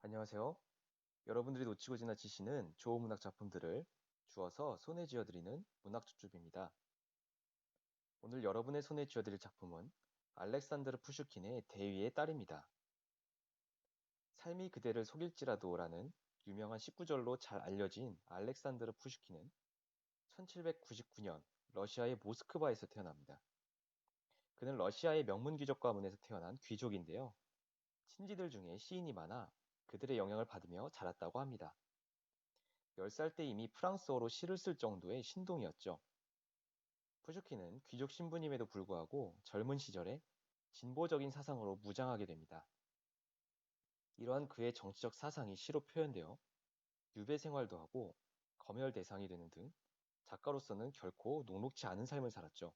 안녕하세요. 여러분들이 놓치고 지나치시는 좋은 문학 작품들을 주어서 손에 쥐어드리는 문학 줍줍입니다. 오늘 여러분의 손에 쥐어드릴 작품은 알렉산드르 푸슈킨의 대위의 딸입니다. 삶이 그대를 속일지라도라는 유명한 19절로 잘 알려진 알렉산드르 푸슈킨은 1799년 러시아의 모스크바에서 태어납니다. 그는 러시아의 명문 귀족 가문에서 태어난 귀족인데요. 친지들 중에 시인이 많아 그들의 영향을 받으며 자랐다고 합니다. 10살 때 이미 프랑스어로 시를 쓸 정도의 신동이었죠. 푸슈킨은 귀족 신분임에도 불구하고 젊은 시절에 진보적인 사상으로 무장하게 됩니다. 이러한 그의 정치적 사상이 시로 표현되어 유배 생활도 하고 검열 대상이 되는 등 작가로서는 결코 녹록지 않은 삶을 살았죠.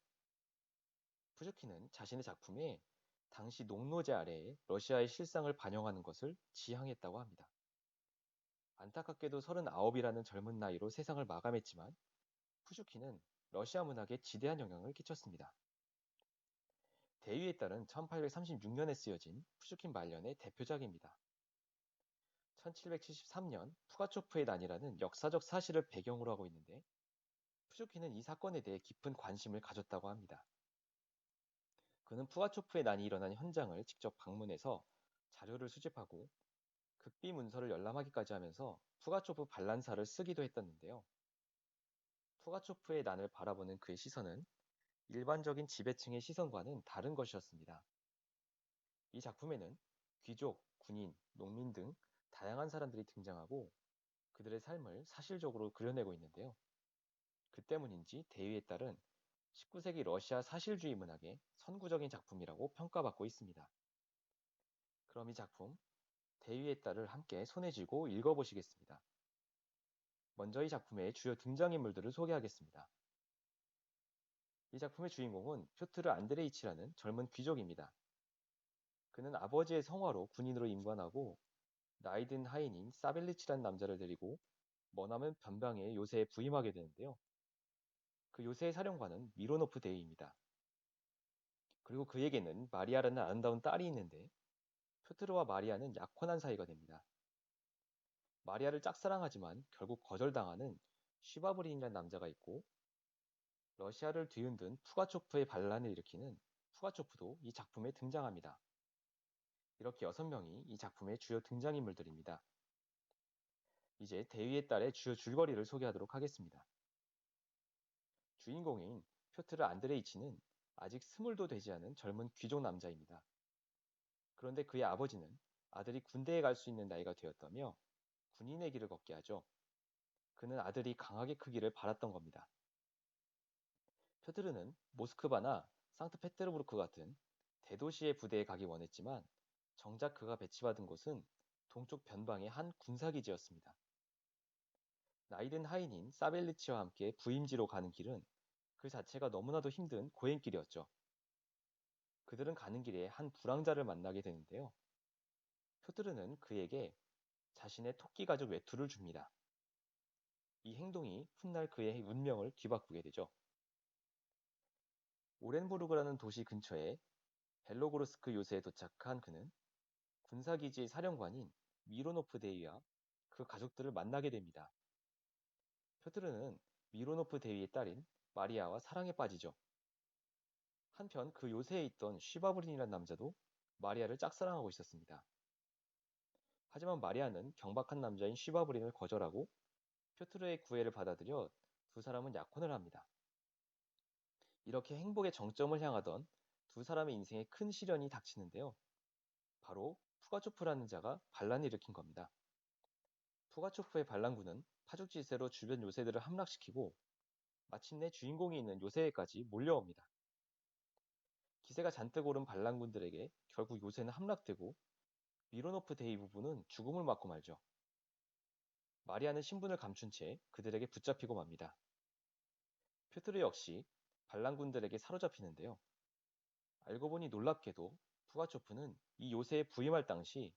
푸슈킨은 자신의 작품에 당시 농노제 아래에 러시아의 실상을 반영하는 것을 지향했다고 합니다. 안타깝게도 39이라는 젊은 나이로 세상을 마감했지만 푸슈킨은 러시아 문학에 지대한 영향을 끼쳤습니다. 대위에 따른 1836년에 쓰여진 푸슈킨 말년의 대표작입니다. 1773년 푸가초프의 난이라는 역사적 사실을 배경으로 하고 있는데 푸슈킨은 이 사건에 대해 깊은 관심을 가졌다고 합니다. 그는 푸가초프의 난이 일어난 현장을 직접 방문해서 자료를 수집하고 극비 문서를 열람하기까지 하면서 푸가초프 반란사를 쓰기도 했었는데요. 푸가초프의 난을 바라보는 그의 시선은 일반적인 지배층의 시선과는 다른 것이었습니다. 이 작품에는 귀족, 군인, 농민 등 다양한 사람들이 등장하고 그들의 삶을 사실적으로 그려내고 있는데요. 그 때문인지 대위에 따른 19세기 러시아 사실주의 문학의 선구적인 작품이라고 평가받고 있습니다. 그럼 이 작품 대위의 딸을 함께 손에 쥐고 읽어보시겠습니다. 먼저 이 작품의 주요 등장인물들을 소개하겠습니다. 이 작품의 주인공은 표트르 안드레이치라는 젊은 귀족입니다. 그는 아버지의 성화로 군인으로 임관하고 나이 든 하인인 사벨리치라는 남자를 데리고 머나먼 변방의 요새에 부임하게 되는데요. 그 요새의 사령관은 미로노프 대위입니다. 그리고 그에게는 마리아라는 아름다운 딸이 있는데 표트르와 마리아는 약혼한 사이가 됩니다. 마리아를 짝사랑하지만 결국 거절당하는 쉬바브린이라는 남자가 있고 러시아를 뒤흔든 푸가초프의 반란을 일으키는 푸가초프도 이 작품에 등장합니다. 이렇게 6명이 이 작품의 주요 등장인물들입니다. 이제 대위의 딸의 주요 줄거리를 소개하도록 하겠습니다. 주인공인 표트르 안드레이치는 아직 20도 되지 않은 젊은 귀족 남자입니다. 그런데 그의 아버지는 아들이 군대에 갈 수 있는 나이가 되었다며 군인의 길을 걷게 하죠. 그는 아들이 강하게 크기를 바랐던 겁니다. 펴드르는 모스크바나 상트페테르부르크 같은 대도시의 부대에 가기 원했지만 정작 그가 배치받은 곳은 동쪽 변방의 한 군사기지였습니다. 나이든 하인인 사벨리치와 함께 부임지로 가는 길은 그 자체가 너무나도 힘든 고행길이었죠. 그들은 가는 길에 한 불황자를 만나게 되는데요. 표드르는 그에게 자신의 토끼 가죽 외투를 줍니다. 이 행동이 훗날 그의 운명을 뒤바꾸게 되죠. 오렌부르그라는 도시 근처에 벨로고르스크 요새에 도착한 그는 군사기지의 사령관인 미로노프 대위와 그 가족들을 만나게 됩니다. 표드르는 미로노프 대위의 딸인 마리아와 사랑에 빠지죠. 한편 그 요새에 있던 쉬바브린이라는 남자도 마리아를 짝사랑하고 있었습니다. 하지만 마리아는 경박한 남자인 쉬바브린을 거절하고 표트르의 구애를 받아들여 두 사람은 약혼을 합니다. 이렇게 행복의 정점을 향하던 두 사람의 인생에 큰 시련이 닥치는데요. 바로 푸가초프라는 자가 반란을 일으킨 겁니다. 푸가초프의 반란군은 파죽지세로 주변 요새들을 함락시키고 마침내 주인공이 있는 요새에까지 몰려옵니다. 기세가 잔뜩 오른 반란군들에게 결국 요새는 함락되고 미로노프 대위 부부는 죽음을 맞고 말죠. 마리아는 신분을 감춘 채 그들에게 붙잡히고 맙니다. 표트르 역시 반란군들에게 사로잡히는데요. 알고 보니 놀랍게도 푸가초프는 이 요새에 부임할 당시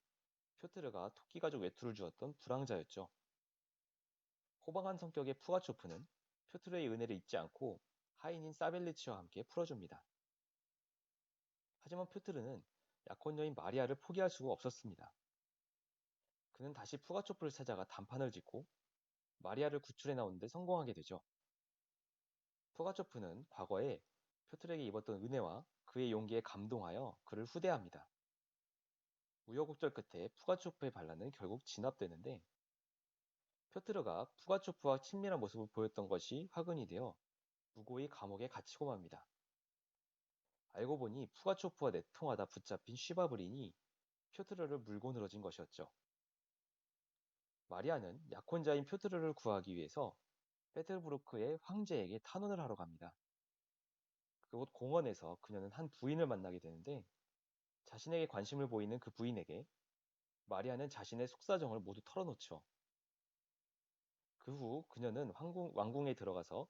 표트르가 토끼 가죽 외투를 주었던 불황자였죠. 호방한 성격의 푸가초프는 표트르의 은혜를 잊지 않고 하인인 사벨리치와 함께 풀어줍니다. 하지만 표트르는 약혼녀인 마리아를 포기할 수가 없었습니다. 그는 다시 푸가초프를 찾아가 단판을 짓고 마리아를 구출해 나오는데 성공하게 되죠. 푸가초프는 과거에 표트르에게 입었던 은혜와 그의 용기에 감동하여 그를 후대합니다. 우여곡절 끝에 푸가초프의 반란은 결국 진압되는데 표트르가 푸가초프와 친밀한 모습을 보였던 것이 화근이 되어 무고히 감옥에 갇히고 맙니다. 알고 보니 푸가초프와 내통하다 붙잡힌 쉬바브린이 표트르를 물고 늘어진 것이었죠. 마리아는 약혼자인 표트르를 구하기 위해서 페테르부르크의 황제에게 탄원을 하러 갑니다. 그곳 공원에서 그녀는 한 부인을 만나게 되는데 자신에게 관심을 보이는 그 부인에게 마리아는 자신의 속사정을 모두 털어놓죠. 그 후 그녀는 왕궁에 들어가서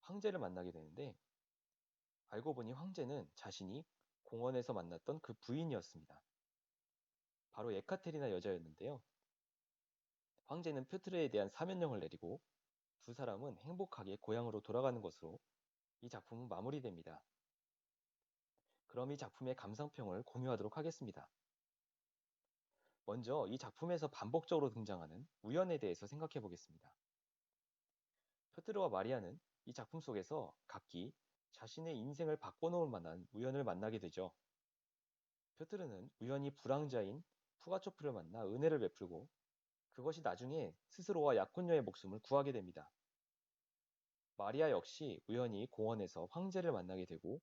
황제를 만나게 되는데 알고 보니 황제는 자신이 공원에서 만났던 그 부인이었습니다. 바로 에카테리나 여자였는데요. 황제는 표트르에 대한 사면령을 내리고 두 사람은 행복하게 고향으로 돌아가는 것으로 이 작품은 마무리됩니다. 그럼 이 작품의 감상평을 공유하도록 하겠습니다. 먼저 이 작품에서 반복적으로 등장하는 우연에 대해서 생각해 보겠습니다. 표트르와 마리아는 이 작품 속에서 각기 자신의 인생을 바꿔놓을 만한 우연을 만나게 되죠. 표트르는 우연히 불황자인 푸가초프를 만나 은혜를 베풀고 그것이 나중에 스스로와 약혼녀의 목숨을 구하게 됩니다. 마리아 역시 우연히 공원에서 황제를 만나게 되고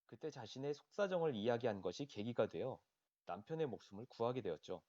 그때 자신의 속사정을 이야기한 것이 계기가 되어 남편의 목숨을 구하게 되었죠.